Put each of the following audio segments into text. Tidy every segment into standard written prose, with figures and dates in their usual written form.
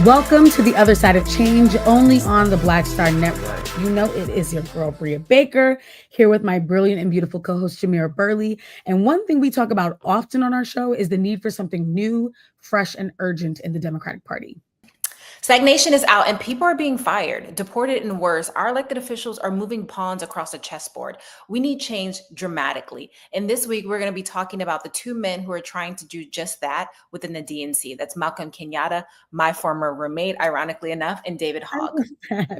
Welcome to the other side of change, only on the Black Star Network. You know, it is your girl, Brea Baker, here with my brilliant and beautiful co-host, Jamira Burley. And one thing we talk about often on our show is the need for something new, fresh, and urgent in the Democratic Party. Stagnation is out and people are being fired, deported, and worse. Our elected officials are moving pawns across a chessboard. We need change dramatically. And this week, we're going to be talking about the two men who are trying to do just that within the DNC. That's Malcolm Kenyatta, my former roommate, ironically enough, and David Hogg.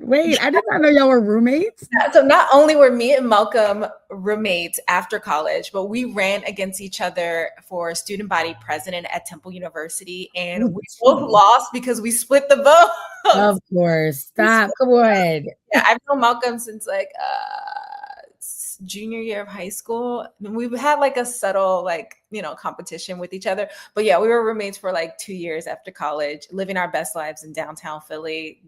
Wait, I did not know y'all were roommates. So not only were me and Malcolm roommates after college, but we ran against each other for student body president at Temple University. And we both lost because we split the vote. Of course. Stop. Come on. Yeah, I've known Malcolm since like junior year of high school. We've had like a subtle competition with each other. But yeah, we were roommates for like 2 years after college, living our best lives in downtown Philly.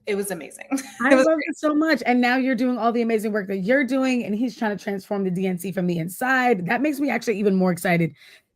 It was amazing. I love it so much. And now you're doing all the amazing work that you're doing, and he's trying to transform the DNC from the inside. That makes me actually even more excited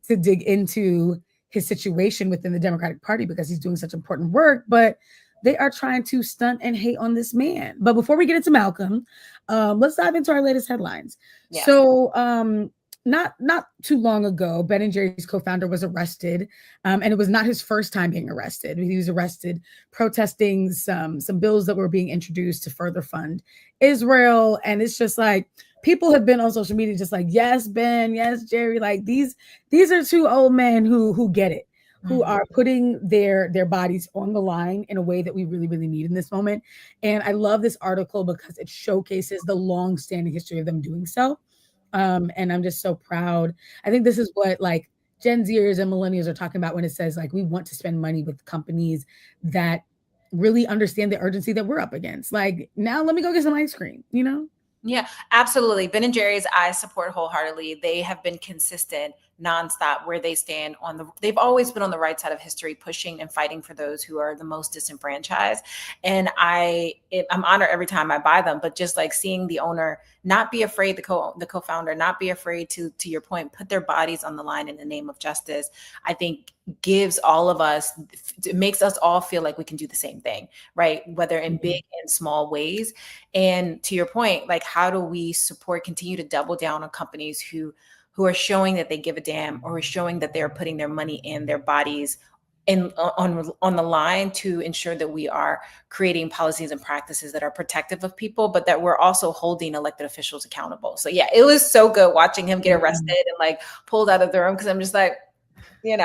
to dig into his situation within the Democratic Party because he's doing such important work, but they are trying to stunt and hate on this man. But before we get into Malcolm, let's dive into our latest headlines. Yeah. So not too long ago, Ben & Jerry's co-founder was arrested, and it was not his first time being arrested. He was arrested protesting some bills that were being introduced to further fund Israel, and it's just like people have been on social media just like, yes, Ben, yes, Jerry, like these are two old men who get it, who are putting their bodies on the line in a way that we really, really need in this moment. And I love this article because it showcases the long-standing history of them doing so. And I'm just so proud. I think this is what like Gen Zers and millennials are talking about when it says like we want to spend money with companies that really understand the urgency that we're up against. Like now let me go get some ice cream, you know? Yeah, absolutely. Ben & Jerry's, I support wholeheartedly. They have been consistent, nonstop, where they stand they've always been on the right side of history, pushing and fighting for those who are the most disenfranchised. And I'm honored every time I buy them, but just like seeing the owner not be afraid, the co-founder, not be afraid to your point, put their bodies on the line in the name of justice, I think gives all of us, it makes us all feel like we can do the same thing, right? Whether in big and small ways. And to your point, like how do we continue to double down on companies who are showing that they give a damn, or are showing that they're putting their money and their bodies on the line to ensure that we are creating policies and practices that are protective of people, but that we're also holding elected officials accountable. So yeah, it was so good watching him get arrested and like pulled out of the room, because I'm just like, okay,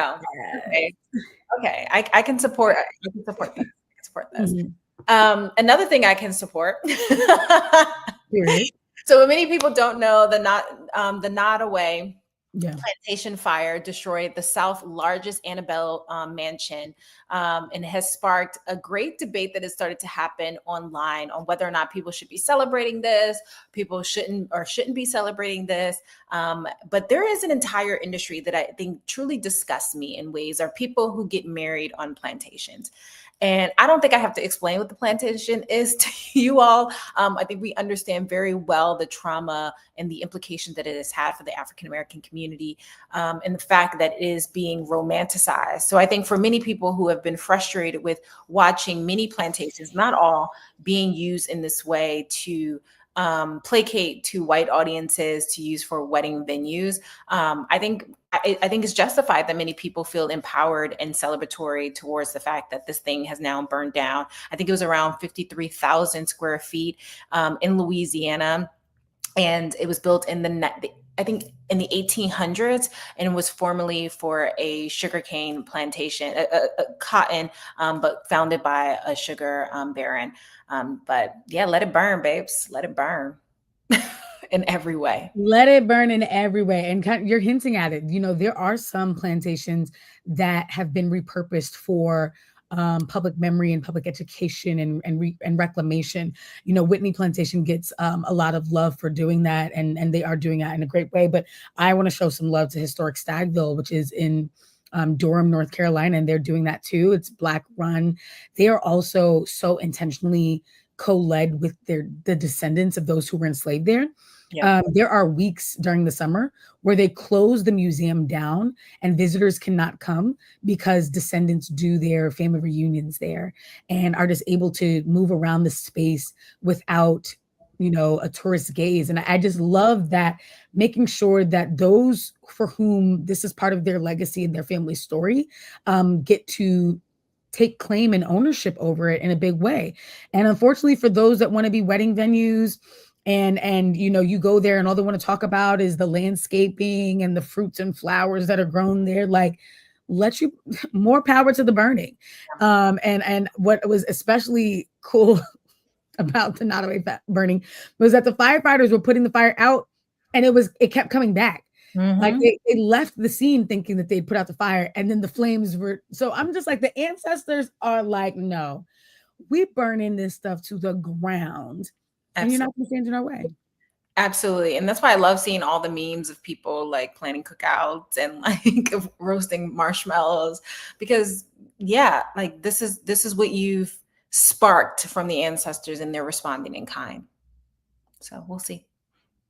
I can support this. Another thing I can support. So many people don't know the Nottoway plantation fire destroyed the South's largest antebellum mansion, and has sparked a great debate that has started to happen online on whether or not people should be celebrating this, people shouldn't be celebrating this. But there is an entire industry that I think truly disgusts me in ways, are people who get married on plantations. And I don't think I have to explain what the plantation is to you all. I think we understand very well the trauma and the implication that it has had for the African-American community, and the fact that it is being romanticized. So I think for many people who have been frustrated with watching many plantations, not all, being used in this way to placate to white audiences, to use for wedding venues, I think it's justified that many people feel empowered and celebratory towards the fact that this thing has now burned down. I think it was around 53,000 square feet in Louisiana, and it was built in the 1800s, and was formerly for a sugarcane plantation, a cotton, but founded by a sugar baron. But yeah, let it burn, babes. Let it burn. In every way. Let it burn in every way. And you're hinting at it. You know, there are some plantations that have been repurposed for public memory and public education and reclamation. You know, Whitney Plantation gets a lot of love for doing that, and they are doing that in a great way. But I want to show some love to Historic Stagville, which is in Durham, North Carolina, and they're doing that too. It's Black run. They are also so intentionally co-led with the descendants of those who were enslaved there. There are weeks during the summer where they close the museum down and visitors cannot come because descendants do their family reunions there and are just able to move around the space without, a tourist gaze. And I just love that, making sure that those for whom this is part of their legacy and their family story get to take claim and ownership over it in a big way. And unfortunately, for those that want to be wedding venues, and you go there and all they want to talk about is the landscaping and the fruits and flowers that are grown there, like, more power to the burning. And what was especially cool about the Nottoway burning was that the firefighters were putting the fire out and it kept coming back. Like they left the scene thinking that they'd put out the fire, and then the flames were. So I'm just like, the ancestors are like, no, we burning this stuff to the ground. Absolutely. And you're not going to stand in our way. Absolutely. And that's why I love seeing all the memes of people like planning cookouts and like roasting marshmallows, because like this is what you've sparked from the ancestors, and they're responding in kind. So we'll see.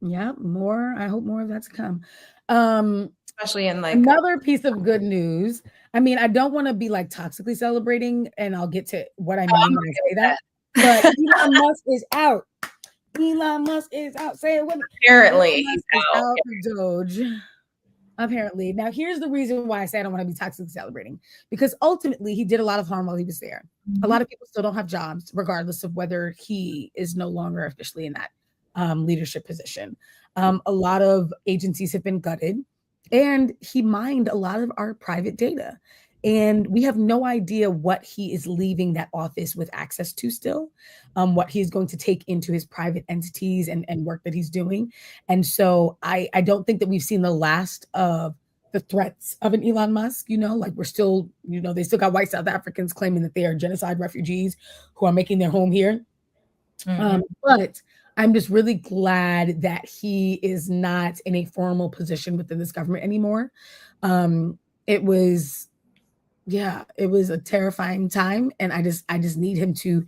Yeah, I hope more of that to come. Especially in like another piece of good news. I mean, I don't want to be like toxically celebrating, and I'll get to what I mean when I say that. But Elon Musk is out. Elon Musk is out. Say it with me. Apparently, he's out of Doge. Apparently. Now, here's the reason why I say I don't want to be toxically celebrating, because ultimately he did a lot of harm while he was there. A lot of people still don't have jobs, regardless of whether he is no longer officially in that leadership position. A lot of agencies have been gutted, and he mined a lot of our private data. And we have no idea what he is leaving that office with access to still, what he's going to take into his private entities and work that he's doing. And so I don't think that we've seen the last of the threats of an Elon Musk, like we're still, they still got white South Africans claiming that they are genocide refugees who are making their home here. But I'm just really glad that he is not in a formal position within this government anymore. It was a terrifying time, and I just need him to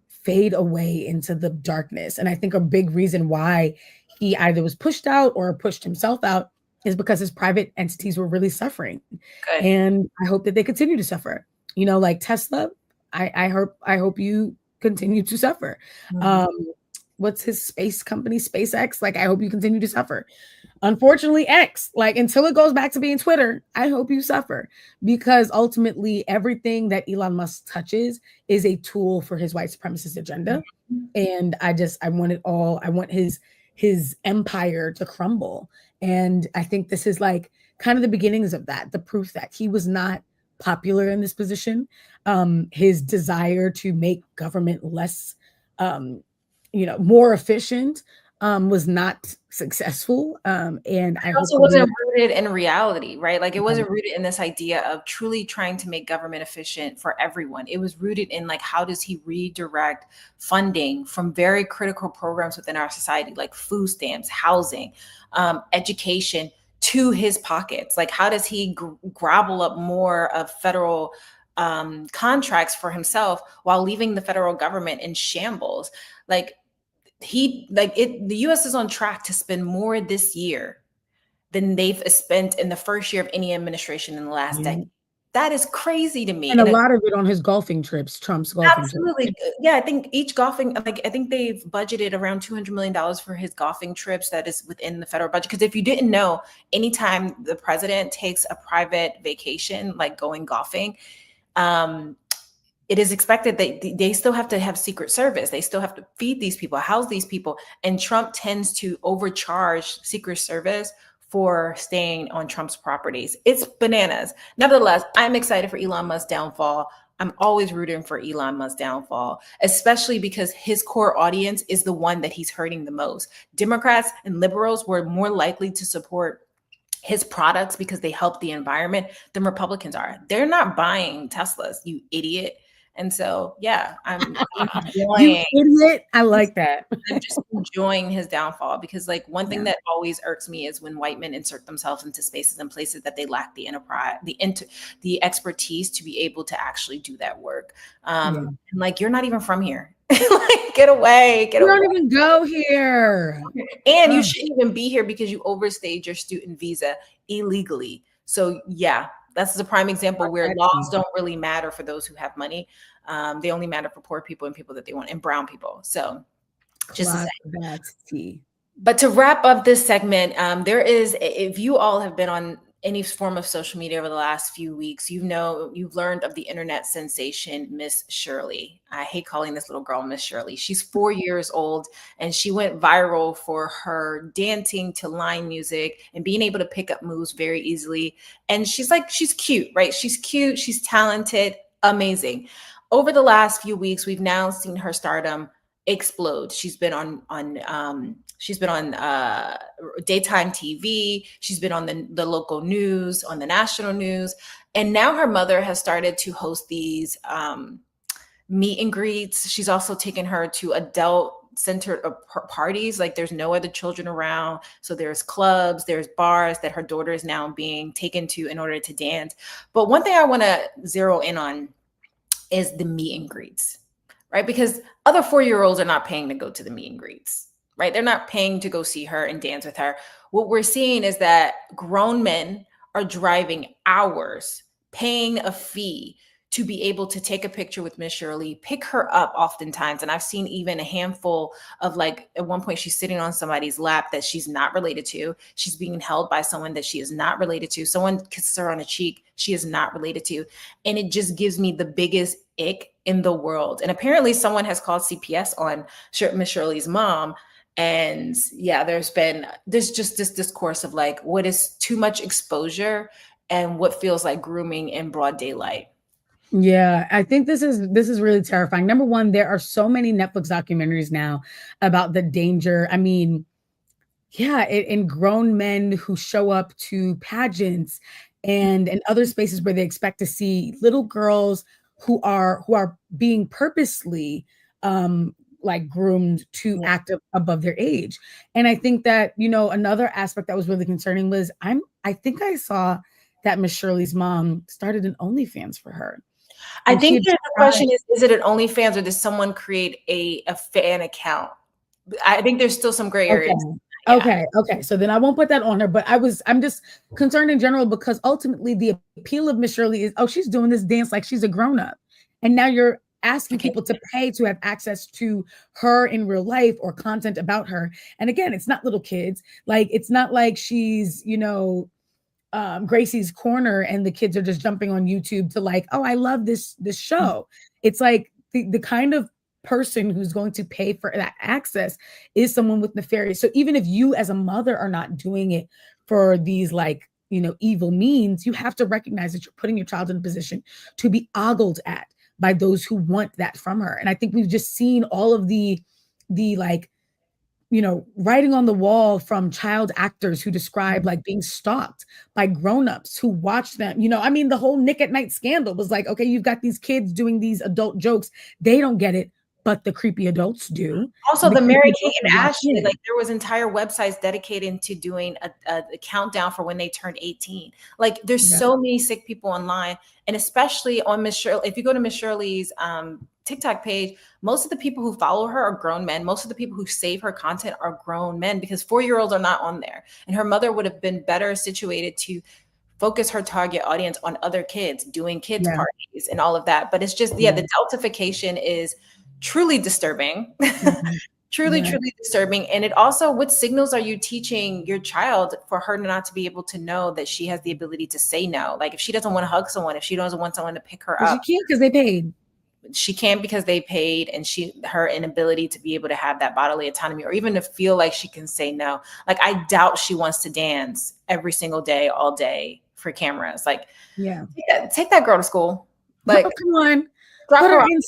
fade away into the darkness. And I think a big reason why he either was pushed out or pushed himself out is because his private entities were really suffering. Good. And I hope that they continue to suffer. Like Tesla, I hope you continue to suffer. What's his space company, SpaceX? Like, I hope you continue to suffer. Unfortunately, X, like, until it goes back to being Twitter, I hope you suffer, because ultimately everything that Elon Musk touches is a tool for his white supremacist agenda. And I want it all. I want his empire to crumble. And I think this is like kind of the beginnings of that, the proof that he was not popular in this position. His desire to make government less, more efficient, was not successful. And I also wasn't rooted in reality, right? Like, it wasn't rooted in this idea of truly trying to make government efficient for everyone. It was rooted in like, how does he redirect funding from very critical programs within our society, like food stamps, housing, education, to his pockets? Like, how does he grabble up more of federal contracts for himself while leaving the federal government in shambles? The US is on track to spend more this year than they've spent in the first year of any administration in the last decade. That is crazy to me. And a lot of it on his golfing trips, Trump's golfing trips. Absolutely. Yeah, I think each golfing, I think they've budgeted around $200 million for his golfing trips that is within the federal budget. Because if you didn't know, anytime the president takes a private vacation, like going golfing, it is expected that they still have to have Secret Service. They still have to feed these people, house these people. And Trump tends to overcharge Secret Service for staying on Trump's properties. It's bananas. Nevertheless, I'm excited for Elon Musk's downfall. I'm always rooting for Elon Musk's downfall, especially because his core audience is the one that he's hurting the most. Democrats and liberals were more likely to support his products because they help the environment than Republicans are. They're not buying Teslas, you idiot. And so, yeah, I'm You enjoying. idiot. I like that. I'm just enjoying his downfall because, like, one thing that always irks me is when white men insert themselves into spaces and places that they lack the enterprise, the expertise to be able to actually do that work. And like, you're not even from here. Like, get away. You don't even go here. And you shouldn't even be here because you overstayed your student visa illegally. So yeah, that's a prime example where laws don't really matter for those who have money. They only matter for poor people and people that they want, and brown people. So just to say. But to wrap up this segment, there is, if you all have been on any form of social media over the last few weeks, you've learned of the internet sensation, Miss Shirley. I hate calling this little girl Miss Shirley. She's 4 years old and she went viral for her dancing to line music and being able to pick up moves very easily. And she's cute, right? She's cute, she's talented, amazing. Over the last few weeks, we've now seen her stardom explode. She's been on daytime TV. She's been on the local news, on the national news. And now her mother has started to host these meet and greets. She's also taken her to adult-centered parties. Like, there's no other children around. So there's clubs, there's bars that her daughter is now being taken to in order to dance. But one thing I want to zero in on is the meet and greets, right? Because other 4-year-olds are not paying to go to the meet and greets. Right? They're not paying to go see her and dance with her. What we're seeing is that grown men are driving hours, paying a fee to be able to take a picture with Miss Shirley, pick her up oftentimes. And I've seen even a handful of, like, at one point she's sitting on somebody's lap that she's not related to. She's being held by someone that she is not related to. Someone kisses her on a cheek she is not related to. And it just gives me the biggest ick in the world. And apparently someone has called CPS on Miss Shirley's mom. And yeah, there's just this discourse of, like, what is too much exposure and what feels like grooming in broad daylight. Yeah, I think this is really terrifying. Number one, there are so many Netflix documentaries now about the danger. I mean, yeah, in grown men who show up to pageants and other spaces where they expect to see little girls who are being purposely like groomed to act above their age. And I think that, another aspect that was really concerning was I think I saw that Miss Shirley's mom started an OnlyFans for her. I think the question is it an OnlyFans or does someone create a fan account? I think there's still some gray areas. Okay. So then I won't put that on her, but I'm just concerned in general because ultimately the appeal of Miss Shirley is, she's doing this dance like she's a grown-up. And now you're asking people to pay to have access to her in real life or content about her. And again, it's not little kids. Like, it's not like she's, Gracie's Corner and the kids are just jumping on YouTube to, like, I love this show. It's like the kind of person who's going to pay for that access is someone with nefarious. So even if you as a mother are not doing it for these, like, evil means, you have to recognize that you're putting your child in a position to be ogled at by those who want that from her. And I think we've just seen all of the like, writing on the wall from child actors who describe, like, being stalked by grownups who watch them. The whole Nick at Night scandal was like, okay, you've got these kids doing these adult jokes. They don't get it, but the creepy adults do. Also, the Mary-Kate and Ashley, like, there was entire websites dedicated to doing a countdown for when they turned 18. Like, there's so many sick people online, and especially on Miss Shirley. If you go to Miss Shirley's TikTok page, most of the people who follow her are grown men. Most of the people who save her content are grown men because 4-year-olds are not on there. And her mother would have been better situated to focus her target audience on other kids, doing kids parties and all of that. But it's just, the adultification is truly disturbing. Truly disturbing. And it also, what signals are you teaching your child for her not to be able to know that she has the ability to say no? Like, if she doesn't want to hug someone, if she doesn't want someone to pick her up. She can't because they paid. She can't because they paid, and her inability to be able to have that bodily autonomy or even to feel like she can say no. Like, I doubt she wants to dance every single day, all day for cameras. Like, take that girl to school. Like, come on. Put her in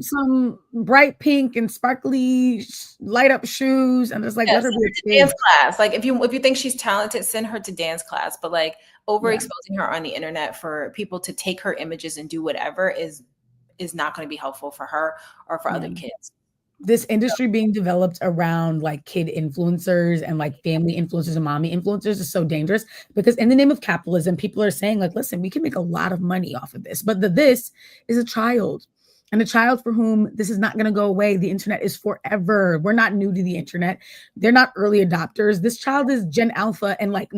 some bright pink and sparkly light up shoes, and just, like, let her be a dance class. Like, if you think she's talented, send her to dance class. But, like, overexposing her on the internet for people to take her images and do whatever is is not going to be helpful for her or for other kids. This industry being developed around like kid influencers and like family influencers and mommy influencers is so dangerous, because in the name of capitalism, people are saying like, listen, we can make a lot of money off of this, but this is a child, and a child for whom this is not going to go away. The internet is forever. We're not new to the internet. They're not early adopters. This child is Gen Alpha and like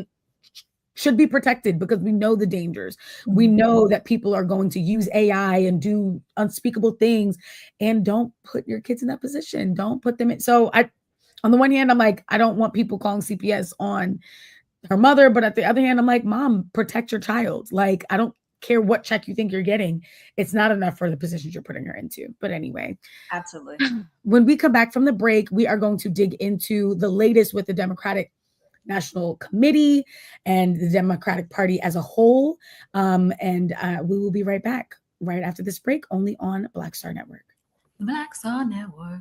should be protected, because we know the dangers. We know that people are going to use AI and do unspeakable things, and don't put your kids in that position. Don't put them in. So on the one hand, I'm like, I don't want people calling CPS on her mother, but at the other hand, I'm like, mom, protect your child. Like, I don't care what check you think you're getting. It's not enough for the positions you're putting her into. But anyway, absolutely. When we come back from the break, we are going to dig into the latest with the Democratic National Committee and the Democratic Party as a whole. And we will be right back right after this break, only on Black Star Network. Black Star Network.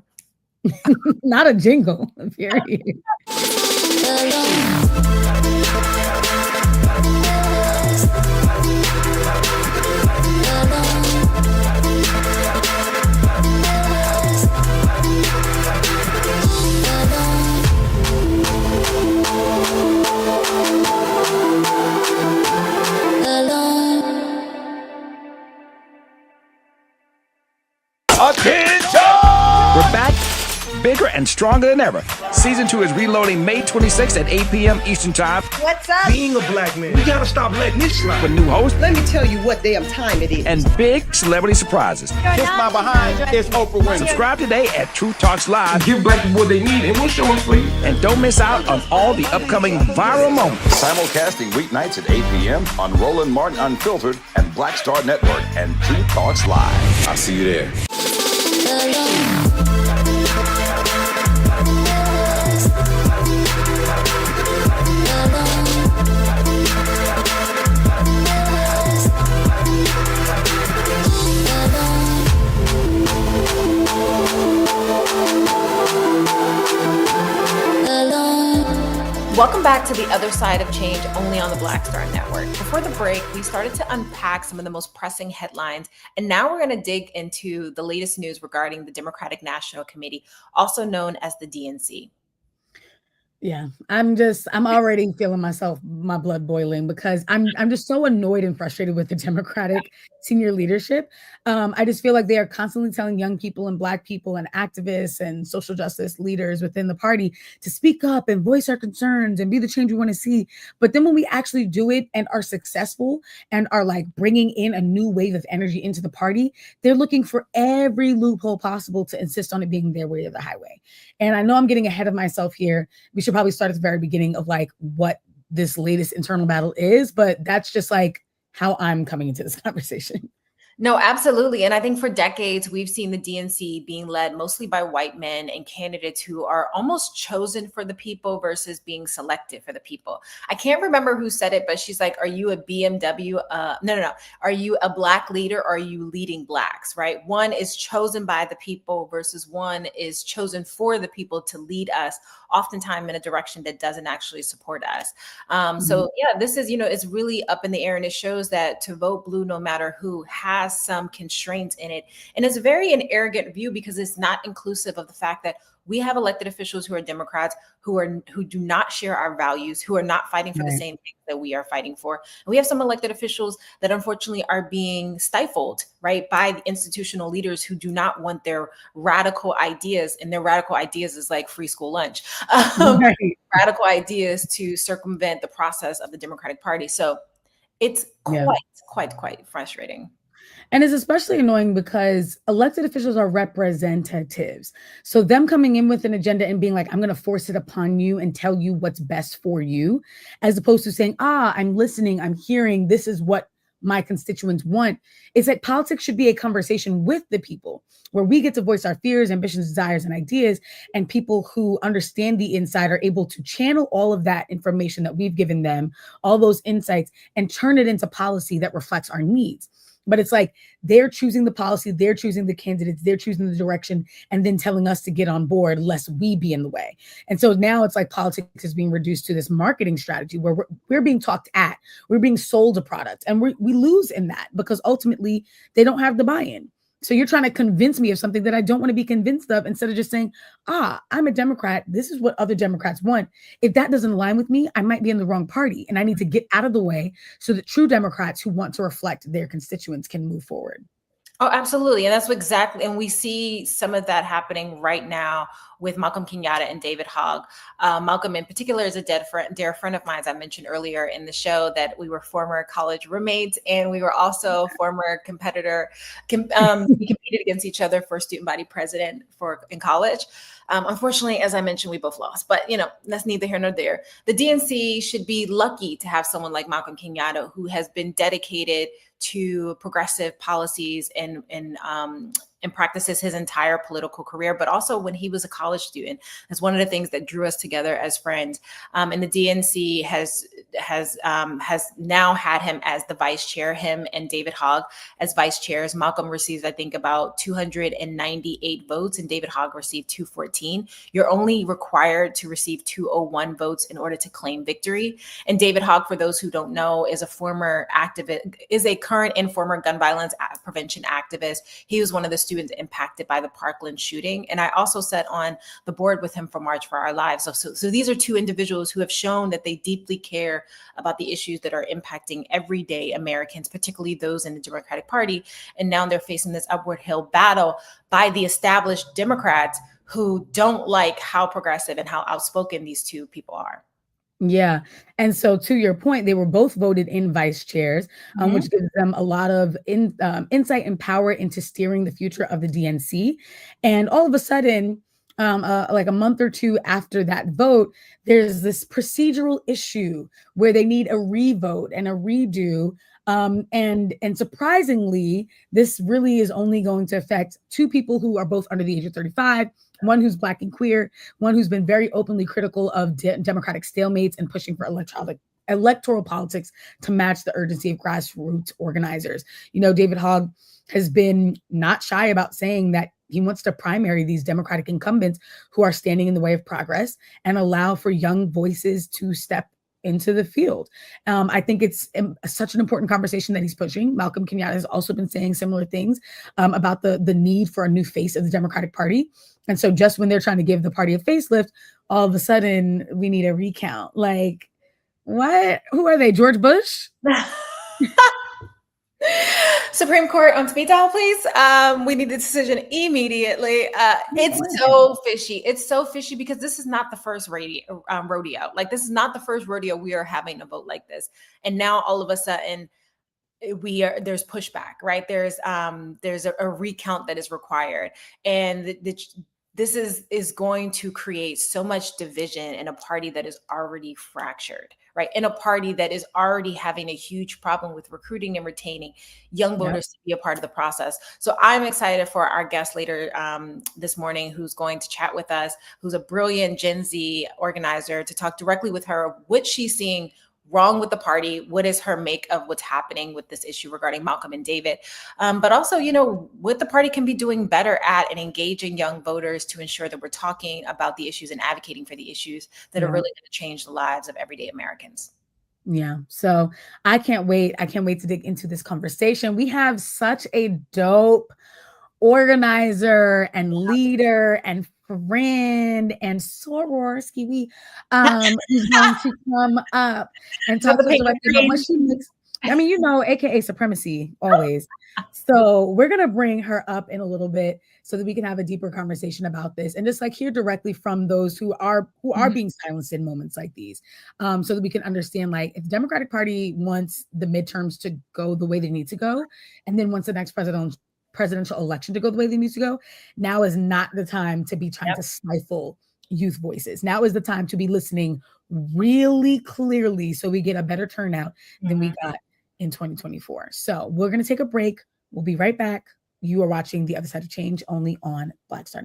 Not a jingle, period. Attention! We're back, bigger and stronger than ever. Season 2 is reloading May 26th at 8 p.m. Eastern Time. What's up? Being a black man, we gotta stop letting this slide. With new hosts. Let me tell you what damn time it is. And big celebrity surprises. Kiss my behind. It's Oprah Winfrey. Subscribe today at Truth Talks Live. Give black people what they need, and we'll show them for you. And don't miss out on all the upcoming viral moments. Simulcasting weeknights at 8 p.m. on Roland Martin Unfiltered and Black Star Network and Truth Talks Live. I'll see you there. Welcome back to The Other Side of Change, only on the Black Star Network. Before the break, we started to unpack some of the most pressing headlines, and now we're going to dig into the latest news regarding the Democratic National Committee, also known as the DNC. Yeah, I'm already feeling my blood boiling, because I'm just so annoyed and frustrated with the Democratic senior leadership. I just feel like they are constantly telling young people and Black people and activists and social justice leaders within the party to speak up and voice our concerns and be the change we want to see. But then when we actually do it and are successful and are like bringing in a new wave of energy into the party, they're looking for every loophole possible to insist on it being their way or the highway. And I know I'm getting ahead of myself here. We should probably start at the very beginning of like what this latest internal battle is, but that's just like how I'm coming into this conversation. No, absolutely. And I think for decades, we've seen the DNC being led mostly by white men and candidates who are almost chosen for the people versus being selected for the people. I can't remember who said it, but she's like, are you a BMW? No. Are you a Black leader, or are you leading Blacks, right? One is chosen by the people versus one is chosen for the people to lead us, oftentimes in a direction that doesn't actually support us. So yeah, this is, it's really up in the air, and it shows that to vote blue, no matter who, has some constraints in it. And it's very an arrogant view, because it's not inclusive of the fact that we have elected officials who are Democrats, who do not share our values, who are not fighting for the same things that we are fighting for. And we have some elected officials that unfortunately are being stifled, right, by the institutional leaders who do not want their radical ideas. And their radical ideas is like free school lunch, radical ideas to circumvent the process of the Democratic Party. So it's quite frustrating. And it's especially annoying because elected officials are representatives. So them coming in with an agenda and being like, I'm going to force it upon you and tell you what's best for you, as opposed to saying, I'm listening, I'm hearing, this is what my constituents want. It's like politics should be a conversation with the people, where we get to voice our fears, ambitions, desires, and ideas. And people who understand the inside are able to channel all of that information that we've given them, all those insights, and turn it into policy that reflects our needs. But it's like they're choosing the policy, they're choosing the candidates, they're choosing the direction, and then telling us to get on board lest we be in the way. And so now it's like politics is being reduced to this marketing strategy where we're being talked at, we're being sold a product, and we lose in that, because ultimately they don't have the buy-in. So you're trying to convince me of something that I don't want to be convinced of, instead of just saying, I'm a Democrat. This is what other Democrats want. If that doesn't align with me, I might be in the wrong party, and I need to get out of the way so that true Democrats who want to reflect their constituents can move forward. Oh, absolutely. And that's exactly, and we see some of that happening right now with Malcolm Kenyatta and David Hogg. Malcolm in particular is a dear friend of mine. As I mentioned earlier in the show, that we were former college roommates, and we were also former competitor. We competed against each other for student body president in college. Unfortunately, as I mentioned, we both lost, but that's neither here nor there. The DNC should be lucky to have someone like Malcolm Kenyatta, who has been dedicated to progressive policies and practices his entire political career, but also when he was a college student. That's one of the things that drew us together as friends. And the DNC has now had him as the vice chair, him and David Hogg as vice chairs. Malcolm received, I think, about 298 votes, and David Hogg received 214. You're only required to receive 201 votes in order to claim victory. And David Hogg, for those who don't know, is a former activist, is a current and former gun violence prevention activist. He was one of the students impacted by the Parkland shooting. And I also sat on the board with him for March for Our Lives. So these are two individuals who have shown that they deeply care about the issues that are impacting everyday Americans, particularly those in the Democratic Party. And now they're facing this upward hill battle by the established Democrats who don't like how progressive and how outspoken these two people are. Yeah. And so to your point, they were both voted in vice chairs, which gives them a lot of insight and power into steering the future of the DNC. And all of a sudden, like a month or two after that vote, there's this procedural issue where they need a revote and a redo. And surprisingly, this really is only going to affect two people who are both under the age of 35, one who's Black and queer, one who's been very openly critical of Democratic stalemates and pushing for electoral politics to match the urgency of grassroots organizers. David Hogg has been not shy about saying that he wants to primary these Democratic incumbents who are standing in the way of progress and allow for young voices to step into the field. I think it's such an important conversation that he's pushing. Malcolm Kenyatta has also been saying similar things about the need for a new face of the Democratic Party. And so just when they're trying to give the party a facelift, all of a sudden we need a recount. Like, what? Who are they? George Bush? Supreme Court on speed dial, please. We need a decision immediately. It's so fishy. It's so fishy because this is not the first rodeo. Like, this is not the first rodeo we are having a vote like this. And now all of a sudden there's pushback, right? There's a recount that is required. And this is going to create so much division in a party that is already fractured, right? In a party that is already having a huge problem with recruiting and retaining young voters to be a part of the process. So I'm excited for our guest later this morning, who's going to chat with us, who's a brilliant Gen Z organizer, to talk directly with her what she's seeing wrong with the party, what is her make of what's happening with this issue regarding Malcolm and David, but also, what the party can be doing better at and engaging young voters to ensure that we're talking about the issues and advocating for the issues that are really going to change the lives of everyday Americans. Yeah. So I can't wait. I can't wait to dig into this conversation. We have such a dope organizer and leader and friend and soror skiwi who's going to come up and talk to us about what she makes. I mean, AKA supremacy always. So we're going to bring her up in a little bit so that we can have a deeper conversation about this and just like hear directly from those who are being silenced in moments like these, so that we can understand, like, if the Democratic Party wants the midterms to go the way they need to go, and then once the next presidential election to go the way they need to go, now is not the time to be trying to stifle youth voices. Now is the time to be listening really clearly so we get a better turnout than we got in 2024. So we're going to take a break. We'll be right back. You are watching The Other Side of Change only on Black Star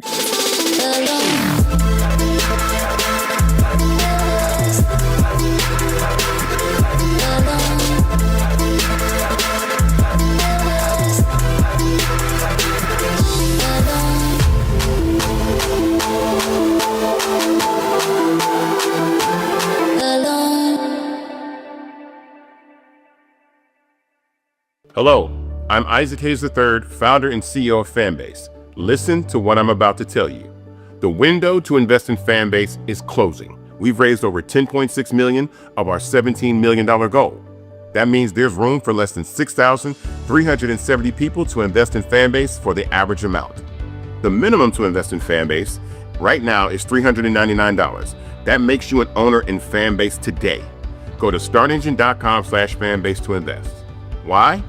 Hello, I'm Isaac Hayes III, founder and CEO of Fanbase. Listen to what I'm about to tell you. The window to invest in Fanbase is closing. We've raised over $10.6 million of our $17 million goal. That means there's room for less than 6,370 people to invest in Fanbase for the average amount. The minimum to invest in Fanbase right now is $399. That makes you an owner in Fanbase today. Go to startengine.com/fanbase to invest. Why?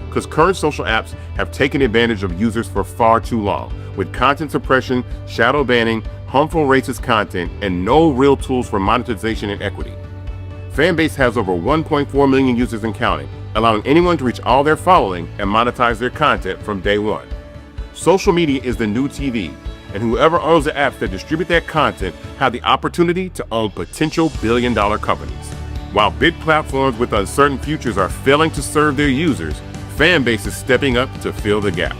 Because current social apps have taken advantage of users for far too long, with content suppression, shadow banning, harmful racist content, and no real tools for monetization and equity. Fanbase has over 1.4 million users and counting, allowing anyone to reach all their following and monetize their content from day one. Social media is the new TV, and whoever owns the apps that distribute that content have the opportunity to own potential billion-dollar companies. While big platforms with uncertain futures are failing to serve their users, Fanbase is stepping up to fill the gap.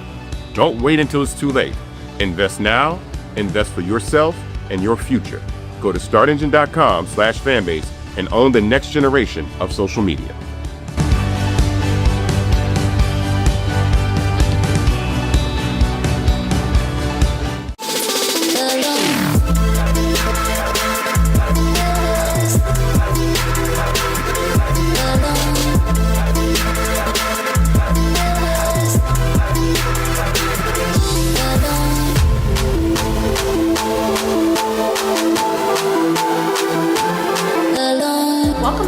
Don't wait until it's too late. Invest now, invest for yourself and your future. Go to startengine.com/fanbase and own the next generation of social media.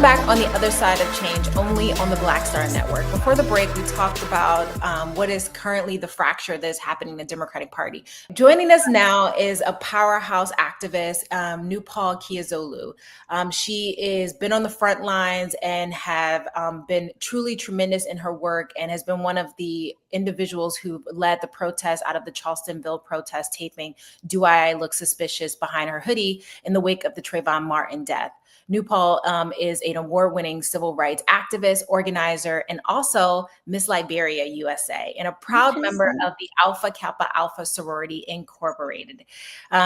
Back on the other side of change, only on the Black Star Network. Before the break, we talked about what is currently the fracture that is happening in the Democratic Party. Joining us now is a powerhouse activist, Nupol Kiazolu. She has been on the front lines and have been truly tremendous in her work, and has been one of the individuals who led the protest out of the Charlestonville protest, taping "Do I Look Suspicious" behind her hoodie in the wake of the Trayvon Martin death. Nupol is an award-winning civil rights activist, organizer, and also Miss Liberia USA, and a proud member of the Alpha Kappa Alpha Sorority Incorporated.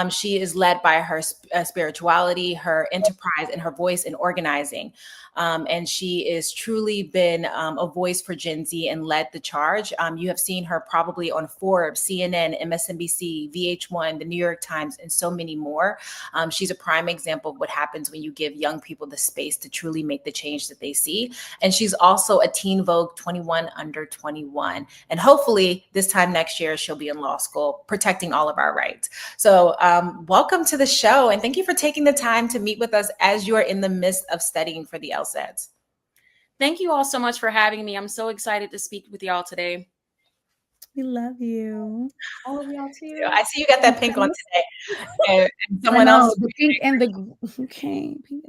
She is led by her spirituality, her enterprise, and her voice in organizing. And she has truly been a voice for Gen Z and led the charge. You have seen her probably on Forbes, CNN, MSNBC, VH1, the New York Times, and so many more. She's a prime example of what happens when you give young people the space to truly make the change that they see. And she's also a Teen Vogue 21 under 21. And hopefully this time next year, she'll be in law school, protecting all of our rights. So welcome to the show. And thank you for taking the time to meet with us as you are in the midst of studying for the LSATs. Thank you all so much for having me. I'm so excited to speak with y'all today. We love you. I love y'all too. I see you got that pink on today. And someone else. The pink and the okay. Pink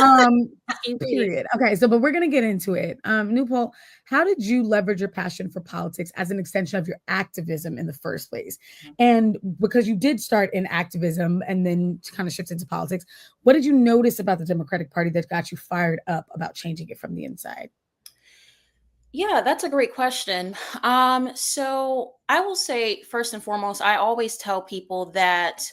and the, period. Okay, so but we're gonna get into it. Nupol, how did you leverage your passion for politics as an extension of your activism in the first place? And because you did start in activism and then kind of shift into politics, what did you notice about the Democratic Party that got you fired up about changing it from the inside? Yeah, that's a great question. So I will say, first and foremost, I always tell people that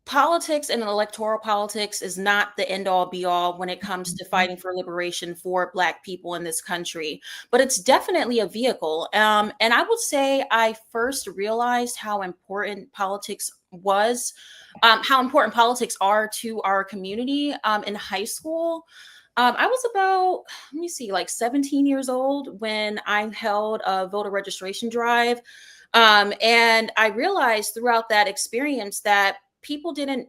politics and electoral politics is not the end all be all when it comes to fighting for liberation for Black people in this country, but it's definitely a vehicle. And I would say I first realized how important politics was, how important politics are to our community in high school. I was about, let me see, like 17 years old when I held a voter registration drive. And I realized throughout that experience that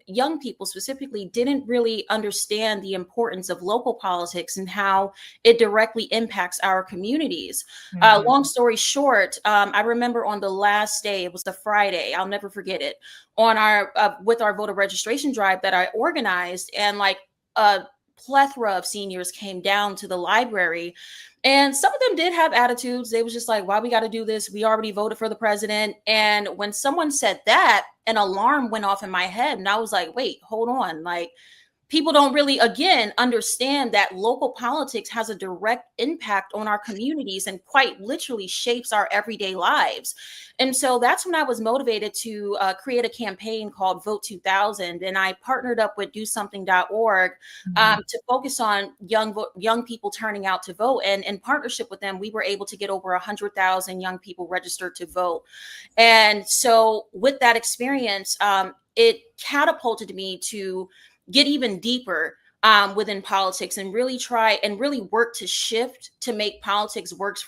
young people specifically, didn't really understand the importance of local politics and how it directly impacts our communities. Long story short, I remember on the last day, it was the Friday, I'll never forget it, on with our voter registration drive that I organized, and like a plethora of seniors came down to the library, and some of them did have attitudes. They was just like, why we got to do this? We already voted for the president. And when someone said that, an alarm went off in my head, and I was like, wait, hold on. Like, people don't really, again, understand that local politics has a direct impact on our communities and quite literally shapes our everyday lives. And so that's when I was motivated to create a campaign called Vote 2000. And I partnered up with DoSomething.org to focus on young people turning out to vote. And in partnership with them, we were able to get over 100,000 young people registered to vote. And so with that experience, it catapulted me to get even deeper within politics and really try and really work to shift to make politics work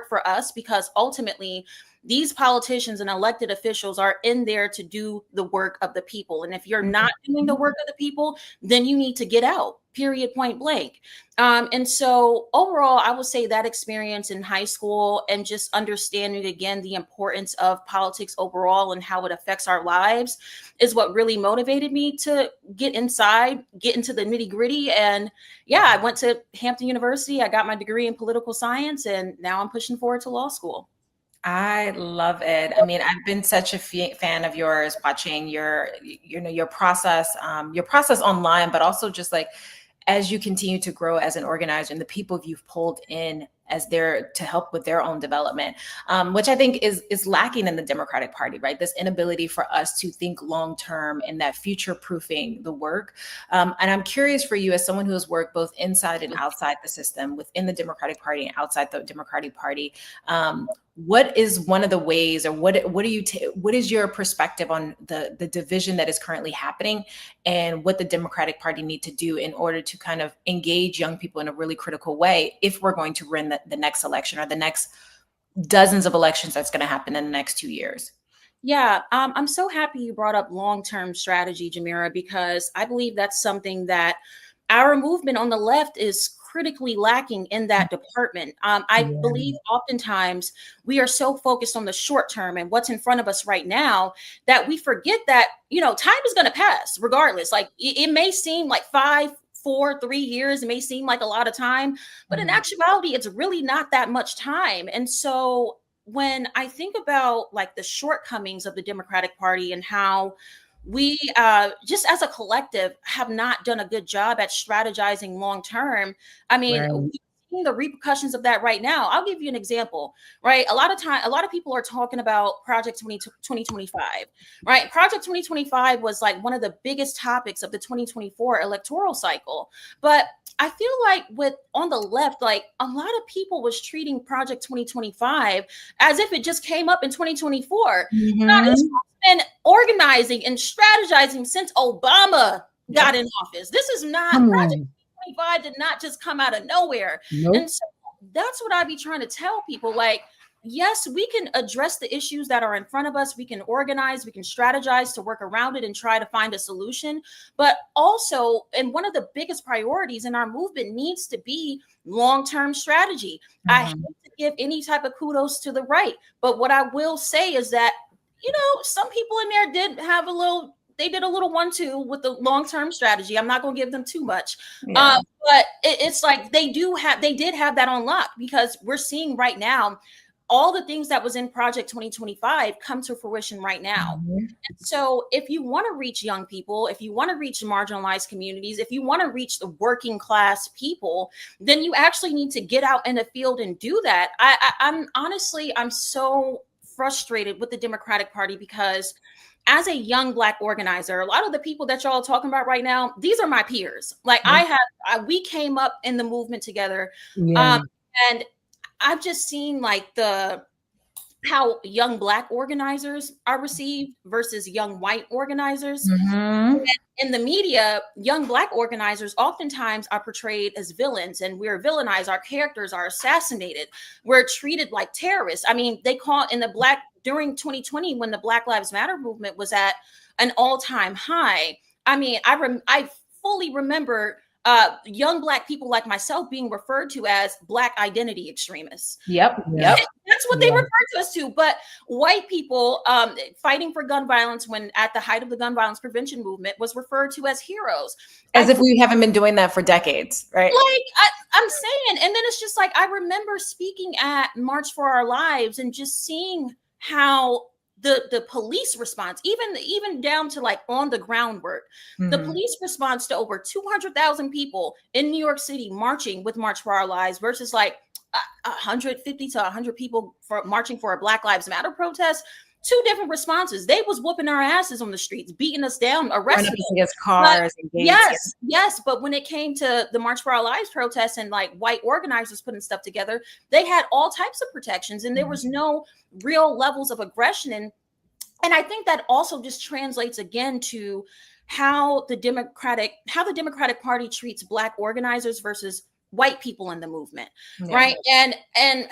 for us, because ultimately these politicians and elected officials are in there to do the work of the people. And if you're not doing the work of the people, then you need to get out, period, point blank. And so overall, I would say that experience in high school and just understanding, again, the importance of politics overall and how it affects our lives is what really motivated me to get inside, get into the nitty gritty. And yeah, I went to Hampton University. I got my degree in political science, and now I'm pushing forward to law school. I love it. I mean, I've been such a fan of yours, watching your process online, but also just like as you continue to grow as an organizer and the people you've pulled in as there to help with their own development, which I think is lacking in the Democratic Party, right? This inability for us to think long term and that future proofing the work. And I'm curious for you, as someone who has worked both inside and outside the system, within the Democratic Party and outside the Democratic Party, what is one of the ways, or what is your perspective on the division that is currently happening, and what the Democratic Party need to do in order to kind of engage young people in a really critical way if we're going to win the next election or the next dozens of elections that's going to happen in the next 2 years? Yeah, I'm so happy you brought up long-term strategy, Jamira, because I believe that's something that our movement on the left is critically lacking in that department. I believe oftentimes we are so focused on the short term and what's in front of us right now that we forget that, time is going to pass regardless. Like it may seem like 5, 4, 3 years, it may seem like a lot of time, but in actuality, it's really not that much time. And so when I think about like the shortcomings of the Democratic Party and how we just as a collective have not done a good job at strategizing long term. I mean, we've seen the repercussions of that right now. I'll give you an example, right? A lot of people are talking about Project 2025, right? Project 2025 was like one of the biggest topics of the 2024 electoral cycle. But I feel like on the left, like a lot of people was treating Project 2025 as if it just came up in 2024. Been organizing and strategizing since Obama got in office. This is not Project 2025 did not just come out of nowhere. And so that's what I be trying to tell people. Like, yes, we can address the issues that are in front of us. We can organize, we can strategize to work around it and try to find a solution. But also, and one of the biggest priorities in our movement needs to be long-term strategy. I hate to give any type of kudos to the right, but what I will say is that some people in there did have a little 1-2 with the long-term strategy. I'm not going to give them too much. But it's like they did have that on lock, because we're seeing right now all the things that was in Project 2025 come to fruition right now. And so if you want to reach young people, if you want to reach marginalized communities, if you want to reach the working class people, then you actually need to get out in the field and do that. I'm so frustrated with the Democratic Party, because as a young Black organizer, a lot of the people that y'all are talking about right now, these are my peers. Like we came up in the movement together. And I've just seen like how young Black organizers are received versus young white organizers. And in the media, young Black organizers oftentimes are portrayed as villains, and we're villainized. Our characters are assassinated. We're treated like terrorists. I mean, they call during 2020, when the Black Lives Matter movement was at an all-time high. I mean, I fully remember young Black people like myself being referred to as Black identity extremists. Yep. That's what they refer to us to. But white people fighting for gun violence when at the height of the gun violence prevention movement was referred to as heroes. As if we haven't been doing that for decades, right? Like I'm saying, and then it's just like, I remember speaking at March for Our Lives and just seeing how the police response, even down to like on the groundwork, the police response to over 200,000 people in New York City marching with March for Our Lives versus like 150 to 100 people for marching for a Black Lives Matter protest. Two different responses. They was whooping our asses on the streets, beating us down, arresting us against cars. And gates. Yes. But when it came to the March for Our Lives protest and like white organizers putting stuff together, they had all types of protections, and there was no real levels of aggression. And I think that also just translates again to how the Democratic Party treats Black organizers versus white people in the movement, right? And me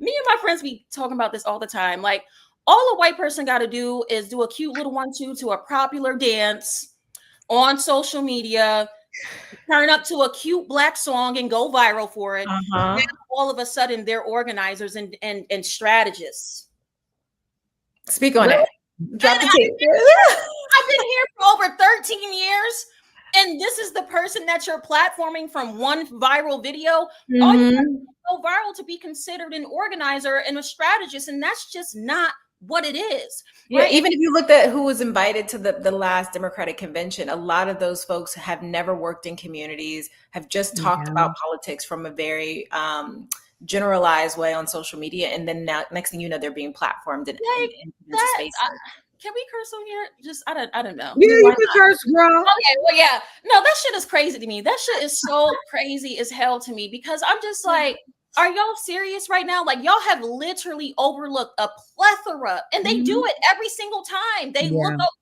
and my friends be talking about this all the time, like. All a white person got to do is do a cute little 1-2 to a popular dance on social media, turn up to a cute Black song and go viral for it. Then all of a sudden, they're organizers and strategists. Speak on it. Drop the tape. I've been here for over 13 years, and this is the person that you're platforming from one viral video. All you have to go viral to be considered an organizer and a strategist, and that's just not what it is. Yeah, right? Even if you looked at who was invited to the last Democratic convention, a lot of those folks have never worked in communities, have just talked about politics from a very generalized way on social media, and then now next thing you know, they're being platformed into space. Can we curse on here? Just I don't know. Yeah, you can curse, bro. Okay, well, yeah. No, that shit is crazy to me. That shit is so crazy as hell to me, because I'm just like, are y'all serious right now? Like, y'all have literally overlooked a plethora, and they do it every single time. They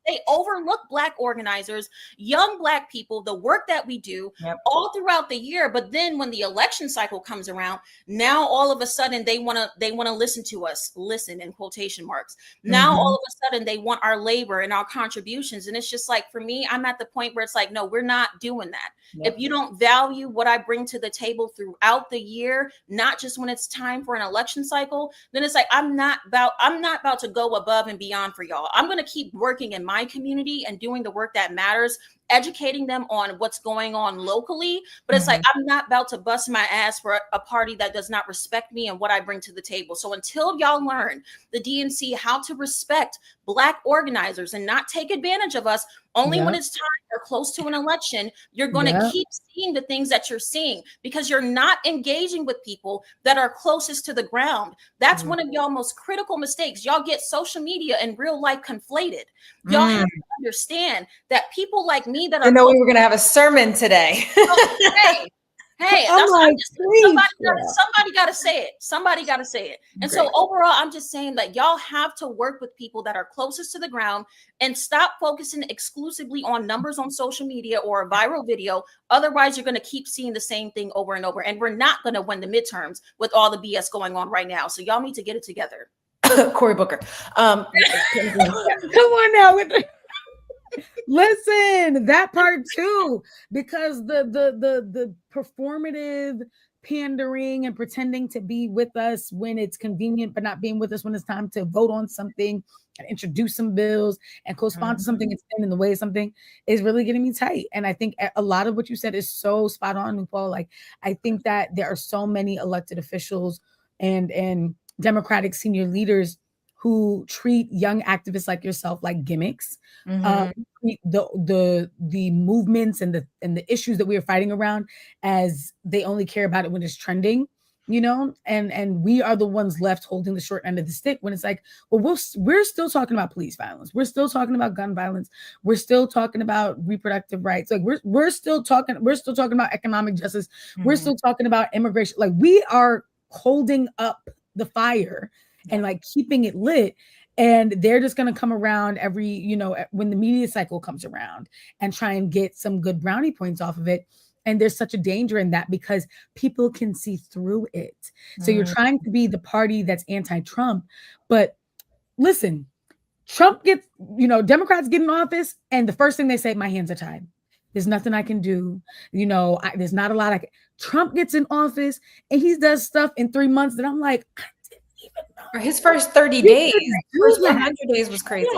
they overlook Black organizers, young Black people, the work that we do all throughout the year. But then when the election cycle comes around, now all of a sudden they want to listen to us, listen in quotation marks. Now all of a sudden they want our labor and our contributions. And it's just like, for me, I'm at the point where it's like, no, we're not doing that. If you don't value what I bring to the table throughout the year, not just when it's time for an election cycle, then it's like, I'm not about to go above and beyond for y'all. I'm going to keep working in my community and doing the work that matters, educating them on what's going on locally. But it's like, I'm not about to bust my ass for a party that does not respect me and what I bring to the table. So until y'all learn, the DNC, how to respect Black organizers and not take advantage of us only when it's time or close to an election, you're going to keep seeing the things that you're seeing, because you're not engaging with people that are closest to the ground. That's one of y'all most critical mistakes. Y'all get social media and real life conflated. Y'all have to understand that people like me that are— I know we were going to have a sermon today. Hey, somebody got to say it. Somebody got to say it. And so overall, I'm just saying that y'all have to work with people that are closest to the ground and stop focusing exclusively on numbers on social media or a viral video. Otherwise, you're going to keep seeing the same thing over and over. And we're not going to win the midterms with all the BS going on right now. So y'all need to get it together. Cory Booker. Come on now. Listen, that part too, because the performative pandering and pretending to be with us when it's convenient, but not being with us when it's time to vote on something and introduce some bills and co-sponsor something and stand in the way of something is really getting me tight. And I think a lot of what you said is so spot on, Nupol. Like, I think that there are so many elected officials and Democratic senior leaders who treat young activists like yourself like gimmicks, treat the movements and the issues that we are fighting around as they only care about it when it's trending, you know, and we are the ones left holding the short end of the stick when it's like, well, we're still talking about police violence, we're still talking about gun violence, we're still talking about reproductive rights, like we're still talking about economic justice, we're still talking about immigration, like we are holding up the fire and like keeping it lit. And they're just going to come around every, you know, when the media cycle comes around and try and get some good brownie points off of it. And there's such a danger in that because people can see through it. So you're trying to be the party that's anti-Trump. But listen, Trump gets, you know, Democrats get in office and the first thing they say, my hands are tied. There's nothing I can do. You know, there's not a lot I can. Trump gets in office and he does stuff in 3 months that I'm like, For his first 30 days, first 100 days was crazy.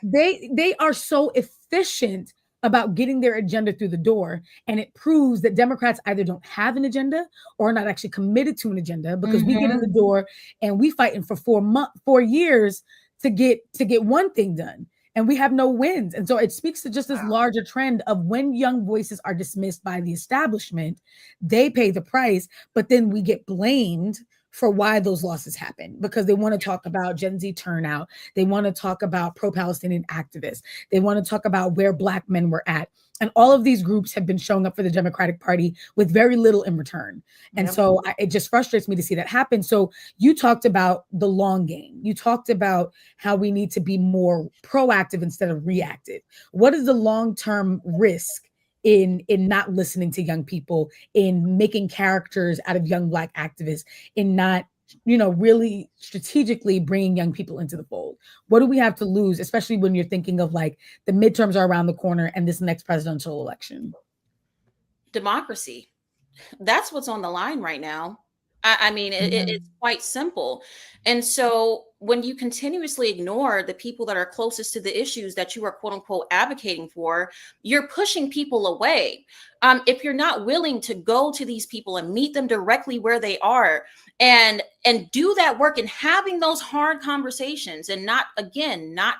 They are so efficient about getting their agenda through the door. And it proves that Democrats either don't have an agenda or are not actually committed to an agenda, because we get in the door and we fighting for 4 years to get one thing done, and we have no wins. And so it speaks to just this larger trend of when young voices are dismissed by the establishment, they pay the price, but then we get blamed for why those losses happen, because they want to talk about Gen Z turnout. They want to talk about pro-Palestinian activists. They want to talk about where Black men were at. And all of these groups have been showing up for the Democratic Party with very little in return. And so it just frustrates me to see that happen. So you talked about the long game. You talked about how we need to be more proactive instead of reactive. What is the long-term risk in not listening to young people, in making characters out of young Black activists, in not, really strategically bringing young people into the fold? What do we have to lose, especially when you're thinking of like the midterms are around the corner and this next presidential election? Democracy. That's what's on the line right now. I mean, it's quite simple. And so when you continuously ignore the people that are closest to the issues that you are, quote unquote, advocating for, you're pushing people away. If you're not willing to go to these people and meet them directly where they are and do that work and having those hard conversations, and not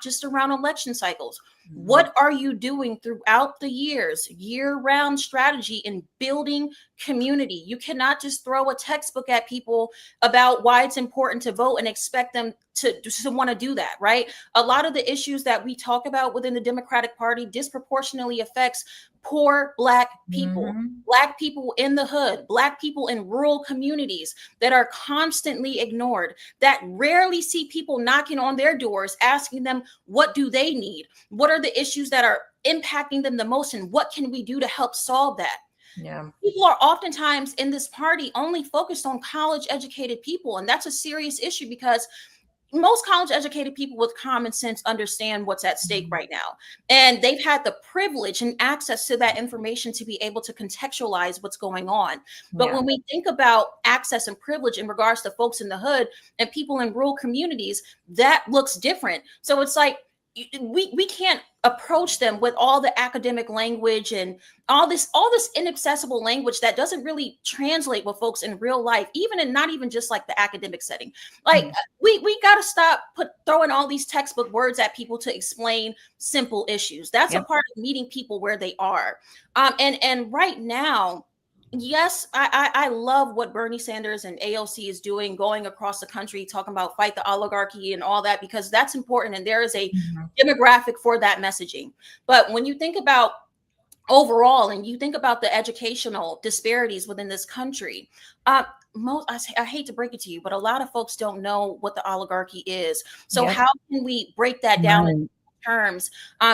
just around election cycles. What are you doing throughout the year-round strategy in building community? You cannot just throw a textbook at people about why it's important to vote and expect them to want to do that, right? A lot of the issues that we talk about within the Democratic Party disproportionately affects poor Black people, Black people in the hood, Black people in rural communities that are constantly ignored, that rarely see people knocking on their doors, asking them, what do they need? What are the issues that are impacting them the most? And what can we do to help solve that? Yeah. People are oftentimes in this party only focused on college educated people. And that's a serious issue, because most college educated people with common sense understand what's at stake right now. And they've had the privilege and access to that information to be able to contextualize what's going on. But when we think about access and privilege in regards to folks in the hood and people in rural communities, that looks different. So it's like, we can't approach them with all the academic language and all this inaccessible language that doesn't really translate with folks in real life, not even just like the academic setting. Like we got to stop throwing all these textbook words at people to explain simple issues. That's a part of meeting people where they are. And right now, yes, I love what Bernie Sanders and AOC is doing, going across the country, talking about fight the oligarchy and all that, because that's important. And there is a demographic for that messaging. But when you think about overall, and you think about the educational disparities within this country, I hate to break it to you, but a lot of folks don't know what the oligarchy is. So how can we break that down in terms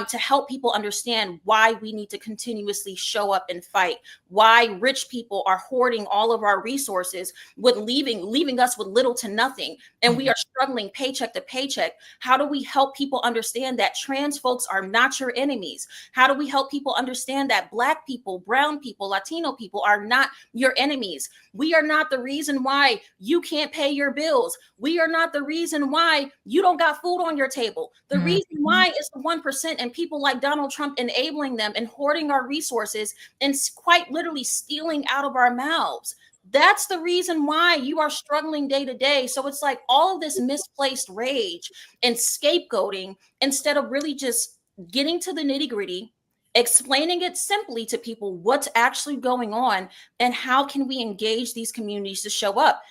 to help people understand why we need to continuously show up and fight, why rich people are hoarding all of our resources, with leaving us with little to nothing, and we are struggling paycheck to paycheck? How do we help people understand that trans folks are not your enemies? How do we help people understand that Black people, brown people, Latino people are not your enemies? We are not the reason why you can't pay your bills. We are not the reason why you don't got food on your table. The reason why is the 1% and people like Donald Trump enabling them and hoarding our resources and quite literally stealing out of our mouths. That's the reason why you are struggling day to day. So it's like all of this misplaced rage and scapegoating, instead of really just getting to the nitty gritty, explaining it simply to people what's actually going on and how can we engage these communities to show up.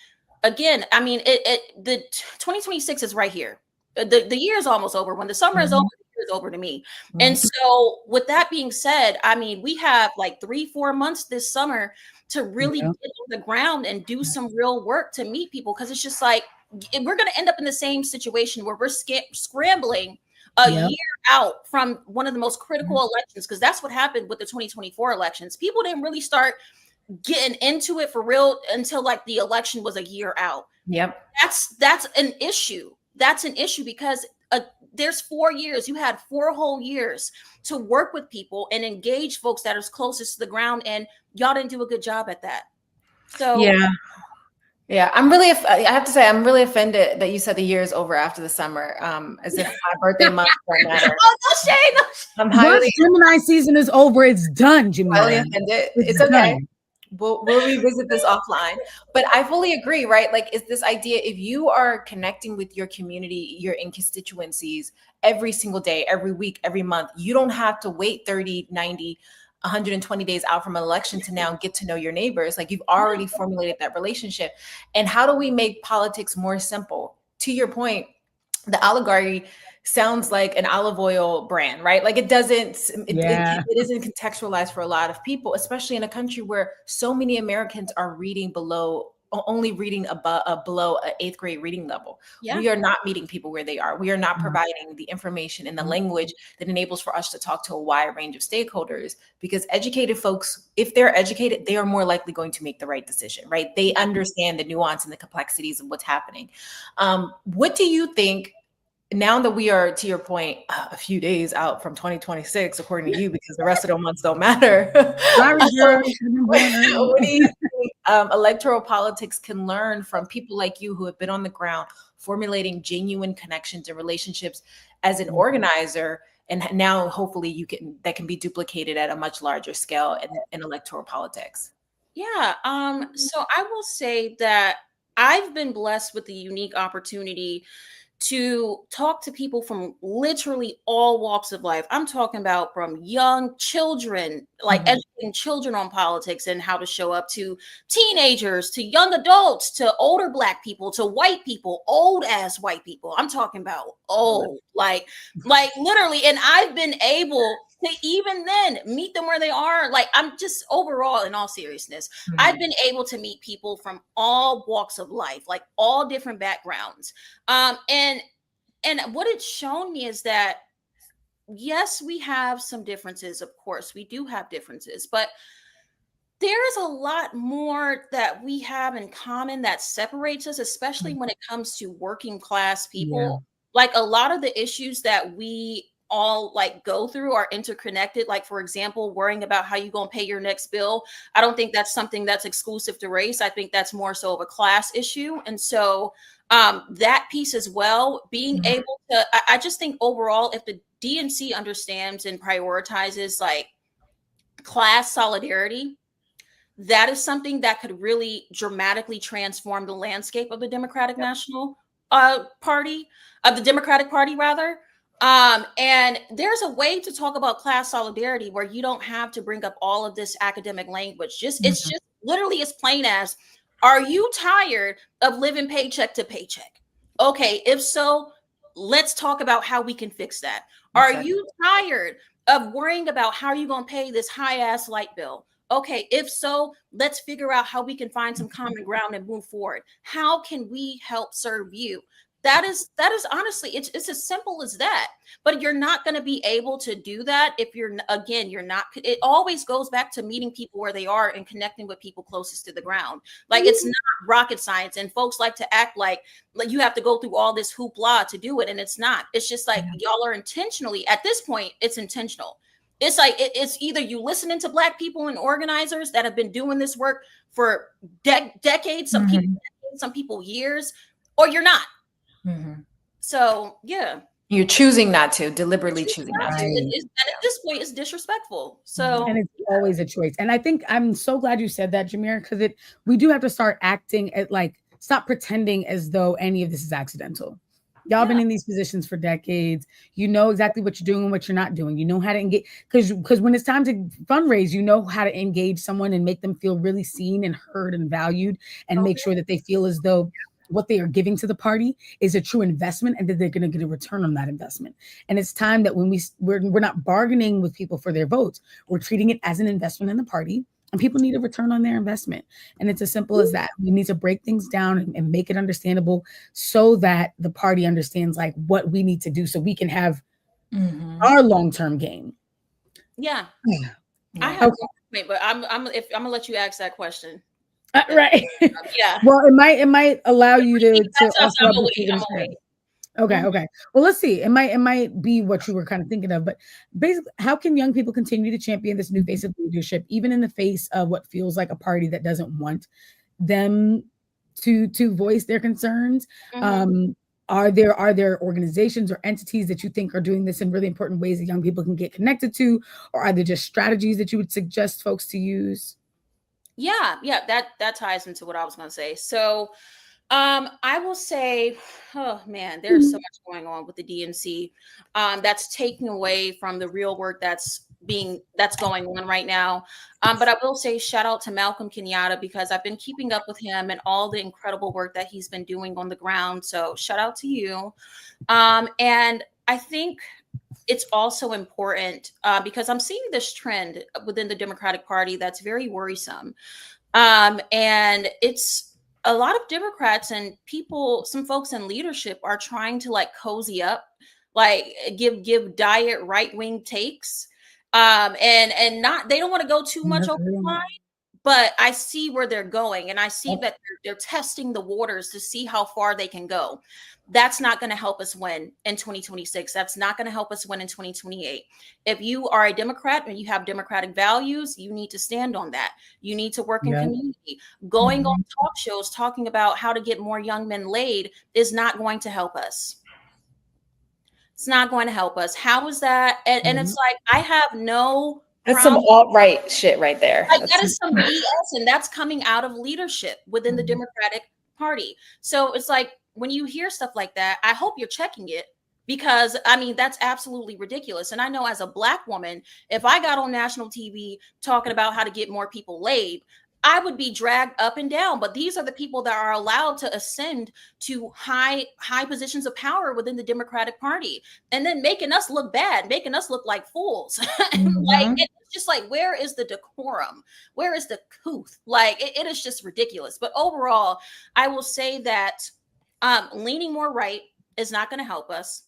Again, I mean, the 2026 is right here. The year is almost over. When the summer is over, the year is over to me. And so with that being said, I mean, we have like 3-4 months this summer to really get on the ground and do some real work to meet people. Because it's just like, we're going to end up in the same situation where we're scrambling a year out from one of the most critical elections, because that's what happened with the 2024 elections. People didn't really start getting into it for real until like the election was a year out. That's an issue. That's an issue because there's 4 years. You had 4 whole years to work with people and engage folks that are closest to the ground, and y'all didn't do a good job at that. So Yeah, I have to say, I'm really offended that you said the year is over after the summer, as if my birthday month don't matter. Oh, no shade, no shade. I'm highly, Gemini season is over. It's done, Jamira. highly offended. It's okay. Done. We'll revisit this offline. But I fully agree, right? Like, it's this idea, if you are connecting with your community, your in constituencies every single day, every week, every month, you don't have to wait 30, 90, 120 days out from an election to now get to know your neighbors. Like, you've already formulated that relationship. And how do we make politics more simple? To your point, the oligarchy sounds like an olive oil brand, right? Like, it isn't contextualized for a lot of people, especially in a country where so many Americans are only reading below an 8th grade reading level. Yeah. We are not meeting people where they are. We are not providing the information and the language that enables for us to talk to a wide range of stakeholders, because educated folks, if they're educated, they are more likely going to make the right decision, right? They understand the nuance and the complexities of what's happening. What do you think, now that we are, to your point, a few days out from 2026, according to you, because the rest of the months don't matter. What do you think electoral politics can learn from people like you who have been on the ground, formulating genuine connections and relationships as an organizer, and now hopefully that can be duplicated at a much larger scale in electoral politics? Yeah. So I will say that I've been blessed with the unique opportunity to talk to people from literally all walks of life. I'm talking about from young children, like educating children on politics and how to show up, to teenagers, to young adults, to older Black people, to white people, old ass white people. I'm talking about old, like literally. And I've been able to even then meet them where they are. Like, I'm just overall, in all seriousness, I've been able to meet people from all walks of life, like all different backgrounds. And what it's shown me is that, yes, we have some differences. Of course, we do have differences, but there is a lot more that we have in common that separates us, especially when it comes to working class people. Yeah. Like, a lot of the issues that we all like go through are interconnected. Like, for example, worrying about how you gonna pay your next bill. I don't think that's something that's exclusive to race. I think that's more so of a class issue. And so that piece as well, being able to, I just think overall, if the DNC understands and prioritizes like class solidarity, that is something that could really dramatically transform the landscape of the Democratic National Party, of the Democratic Party rather. And there's a way to talk about class solidarity where you don't have to bring up all of this academic language. It's just literally as plain as, are you tired of living paycheck to paycheck? Okay, if so, let's talk about how we can fix that. Exactly. Are you tired of worrying about how you're going to pay this high ass light bill? Okay, if so, let's figure out how we can find some common ground and move forward. How can we help serve you? That is honestly, it's as simple as that. But you're not going to be able to do that if you're not, it always goes back to meeting people where they are and connecting with people closest to the ground. Like, it's not rocket science, and folks like to act like you have to go through all this hoopla to do it. And it's not. It's just like, y'all are intentionally, at this point, it's intentional. It's like, it's either you listening to Black people and organizers that have been doing this work for decades, some people years, or you're not. So yeah, you're choosing not to, deliberately choosing not to. And at this point, it's disrespectful. So, and it's always a choice. And I think I'm so glad you said that, Jamira, because we do have to start acting at, like, stop pretending as though any of this is accidental. Y'all been in these positions for decades. You know exactly what you're doing and what you're not doing. You know how to engage, because when it's time to fundraise, you know how to engage someone and make them feel really seen and heard and valued, and make sure that they feel as though what they are giving to the party is a true investment and that they're going to get a return on that investment. And it's time that when we're not bargaining with people for their votes, we're treating it as an investment in the party, and people need a return on their investment. And it's as simple as that. We need to break things down and make it understandable so that the party understands like what we need to do so we can have our long-term gain. Yeah. I have but I'm gonna let you ask that question. Right. Yeah. Well, it might allow you to Okay. Well, let's see. It might be what you were kind of thinking of, but basically, how can young people continue to champion this new face of leadership, even in the face of what feels like a party that doesn't want them to voice their concerns? Are there organizations or entities that you think are doing this in really important ways that young people can get connected to, or are there just strategies that you would suggest folks to use? Yeah, that ties into what I was going to say. So, I will say, oh man, there's so much going on with the DNC that's taking away from the real work that's going on right now. But I will say shout out to Malcolm Kenyatta, because I've been keeping up with him and all the incredible work that he's been doing on the ground. So shout out to you. And I think it's also important because I'm seeing this trend within the Democratic Party that's very worrisome. And it's a lot of Democrats and people, some folks in leadership are trying to like cozy up, like give diet right-wing takes. And not, they don't want to go too much over the line, but I see where they're going, and I see that they're testing the waters to see how far they can go. That's not going to help us win in 2026. That's not going to help us win in 2028. If you are a Democrat and you have democratic values, you need to stand on that. You need to work in community. Going on talk shows talking about how to get more young men laid is not going to help us. It's not going to help us. How is that? And it's like, I have no That's some alt-right shit right there. Like, that is some BS, and that's coming out of leadership within the Democratic Party. So it's like, when you hear stuff like that, I hope you're checking it, because I mean, that's absolutely ridiculous. And I know as a Black woman, if I got on national TV talking about how to get more people laid, I would be dragged up and down. But these are the people that are allowed to ascend to high positions of power within the Democratic Party, and then making us look bad, making us look like fools. Like, it's just like, where is the decorum? Where is the couth? Like, it is just ridiculous. But overall, I will say that leaning more right is not going to help us.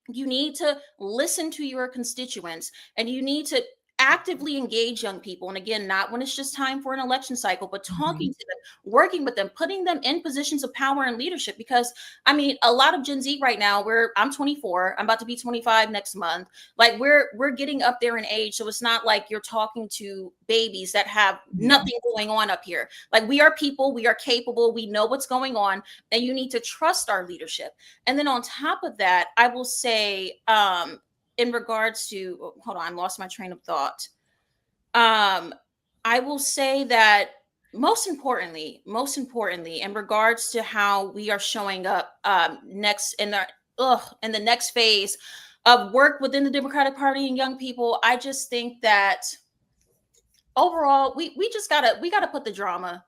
You need to listen to your constituents, and you need to actively engage young people. And again, not when it's just time for an election cycle, but talking to them, working with them, putting them in positions of power and leadership. Because I mean, a lot of Gen Z right now, I'm 24, I'm about to be 25 next month. Like, we're getting up there in age. So it's not like you're talking to babies that have nothing going on up here. Like, we are people, we are capable, we know what's going on, and you need to trust our leadership. And then on top of that, I will say, in regards to, hold on, I lost my train of thought. I will say that most importantly, in regards to how we are showing up next in the next phase of work within the Democratic Party and young people, I just think that overall, we gotta put the drama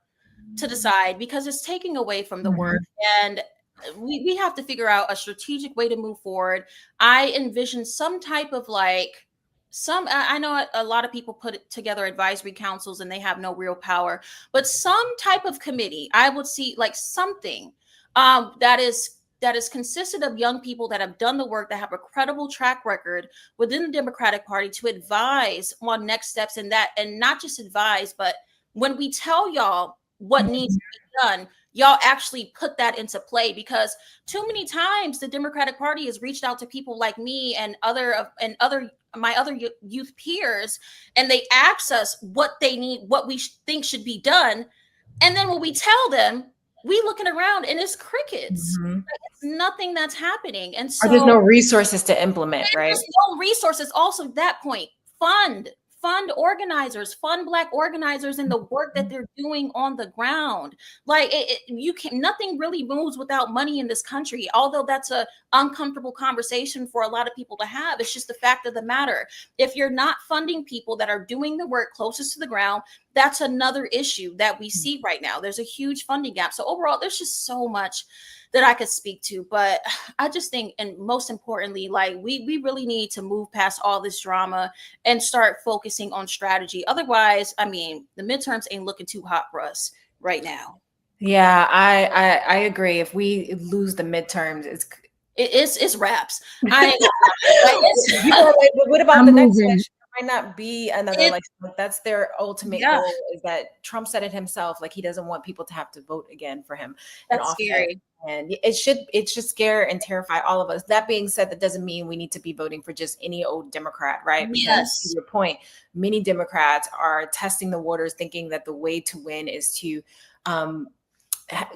to the side, because it's taking away from the work. And we have to figure out a strategic way to move forward. I envision some type of I know a lot of people put together advisory councils and they have no real power, but some type of committee, I would see like something that is consisted of young people that have done the work, that have a credible track record within the Democratic Party to advise on next steps in that, and not just advise, but when we tell y'all what needs to be done, y'all actually put that into play. Because too many times the Democratic Party has reached out to people like me and my other youth peers, and they ask us what they need, what we think should be done. And then when we tell them, we looking around and it's crickets. Like, it's nothing that's happening. And so there's no resources to implement, right? There's no resources. Also, that point, fund organizers, fund Black organizers in the work that they're doing on the ground. Like, nothing really moves without money in this country. Although that's a uncomfortable conversation for a lot of people to have. It's just the fact of the matter. If you're not funding people that are doing the work closest to the ground, that's another issue that we see right now. There's a huge funding gap. So overall, there's just so much that I could speak to, but I just think, and most importantly, like, we really need to move past all this drama and start focusing on strategy. Otherwise, I mean, the midterms ain't looking too hot for us right now. Yeah, I agree. If we lose the midterms, it's wraps. What about the next election? Might not be another election. Like, that's their ultimate goal, is that Trump said it himself, like, he doesn't want people to have to vote again for him. That's scary. And it should scare and terrify all of us. That being said, that doesn't mean we need to be voting for just any old Democrat, right? Because to your point, many Democrats are testing the waters, thinking that the way to win is to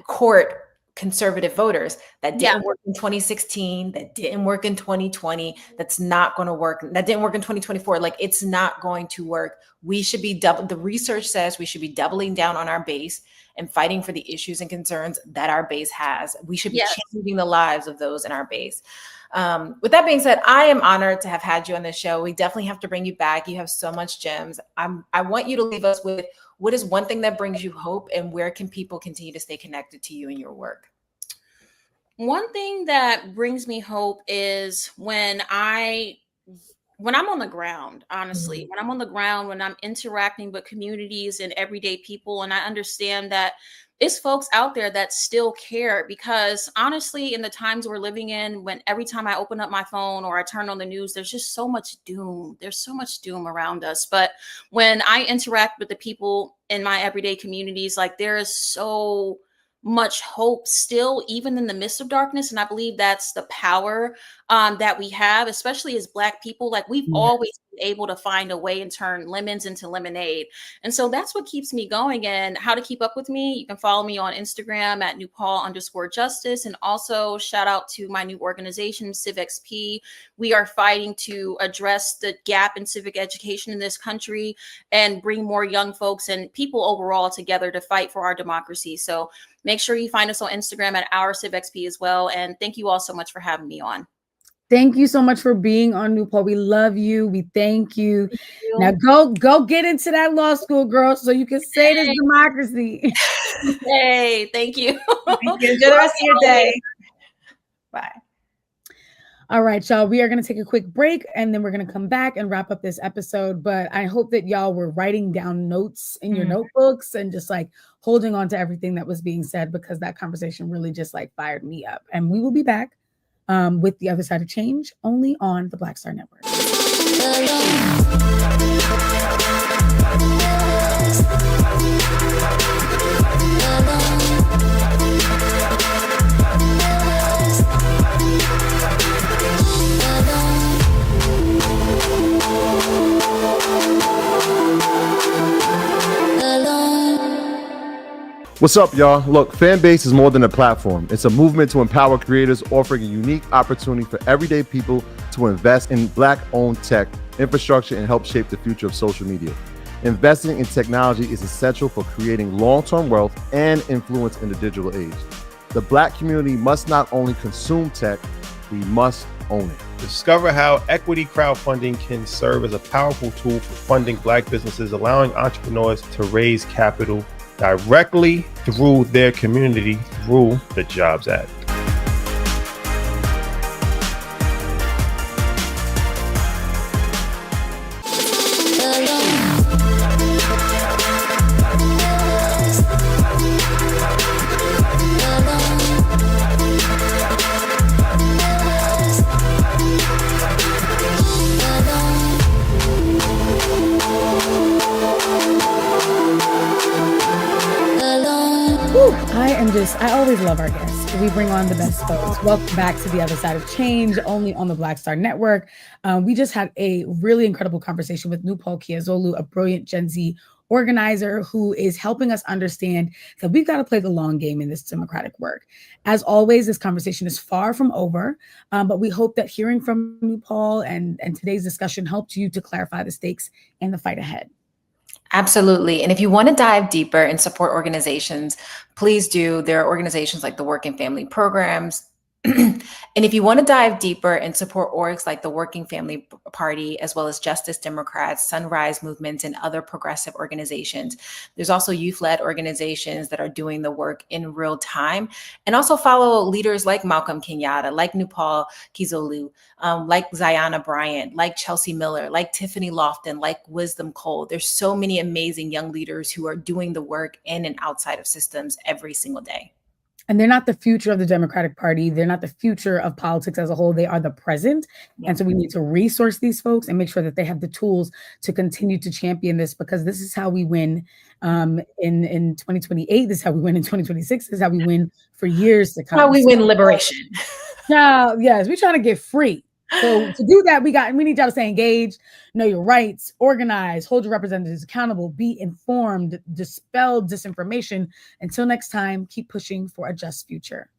court conservative voters. That didn't Yeah. work in 2016, that didn't work in 2020, that's not going to work, that didn't work in 2024. Like, it's not going to work. We should be the research says we should be doubling down on our base and fighting for the issues and concerns that our base has. We should be changing the lives of those in our base. With that being said, I am honored to have had you on this show. We definitely have to bring you back. You have so much gems. I want you to leave us with, what is one thing that brings you hope, and where can people continue to stay connected to you and your work? One thing that brings me hope is when I'm on the ground, honestly, when I'm on the ground, when I'm interacting with communities and everyday people, and I understand that it's folks out there that still care, because honestly, in the times we're living in, when every time I open up my phone or I turn on the news, there's just so much doom. There's so much doom around us. But when I interact with the people in my everyday communities, like, there is so much hope still, even in the midst of darkness. And I believe that's the power that we have, especially as Black people. Like, we've always been able to find a way and turn lemons into lemonade. And so that's what keeps me going. And how to keep up with me, you can follow me on Instagram at Nupol_Justice. And also shout out to my new organization, CivXP. We are fighting to address the gap in civic education in this country and bring more young folks and people overall together to fight for our democracy. So make sure you find us on Instagram at our CivXP as well. And thank you all so much for having me on. Thank you so much for being on, Nupol. We love you. We thank you. Now go get into that law school, girl, so you can say this democracy. Hey, thank you. Thank you. Enjoy the rest of your day. Bye. All right, y'all, we are going to take a quick break, and then we're going to come back and wrap up this episode. But I hope that y'all were writing down notes in your notebooks and just like holding on to everything that was being said, because that conversation really just like fired me up. And we will be back with The Other Side of Change, only on the Black Star Network. What's up, y'all? Look, Fanbase is more than a platform. It's a movement to empower creators, offering a unique opportunity for everyday people to invest in Black-owned tech, infrastructure, and help shape the future of social media. Investing in technology is essential for creating long-term wealth and influence in the digital age. The Black community must not only consume tech, we must own it. Discover how equity crowdfunding can serve as a powerful tool for funding Black businesses, allowing entrepreneurs to raise capital directly through their community through the Jobs Act. I always love our guests. We bring on the best folks. Welcome back to The Other Side of Change, only on the Black Star Network. We just had a really incredible conversation with Nupol Kiazolu, a brilliant Gen Z organizer who is helping us understand that we've got to play the long game in this democratic work. As always, this conversation is far from over, but we hope that hearing from Nupol and today's discussion helped you to clarify the stakes and the fight ahead. Absolutely. And if you want to dive deeper and support organizations, please do. There are organizations like the Working Family Programs. And if you want to dive deeper and support orgs like the Working Family Party, as well as Justice Democrats, Sunrise Movements, and other progressive organizations, there's also youth-led organizations that are doing the work in real time. And also follow leaders like Malcolm Kenyatta, like Nupol Kiazolu, like Zayana Bryant, like Chelsea Miller, like Tiffany Lofton, like Wisdom Cole. There's so many amazing young leaders who are doing the work in and outside of systems every single day. And they're not the future of the Democratic Party. They're not the future of politics as a whole. They are the present. Yeah. And so we need to resource these folks and make sure that they have the tools to continue to champion this, because this is how we win in 2028. This is how we win in 2026. This is how we win for years to come. How we win liberation. Yeah, yes, we're trying to get free. So to do that, we need y'all to stay engaged, know your rights, organize, hold your representatives accountable, be informed, dispel disinformation. Until next time, keep pushing for a just future.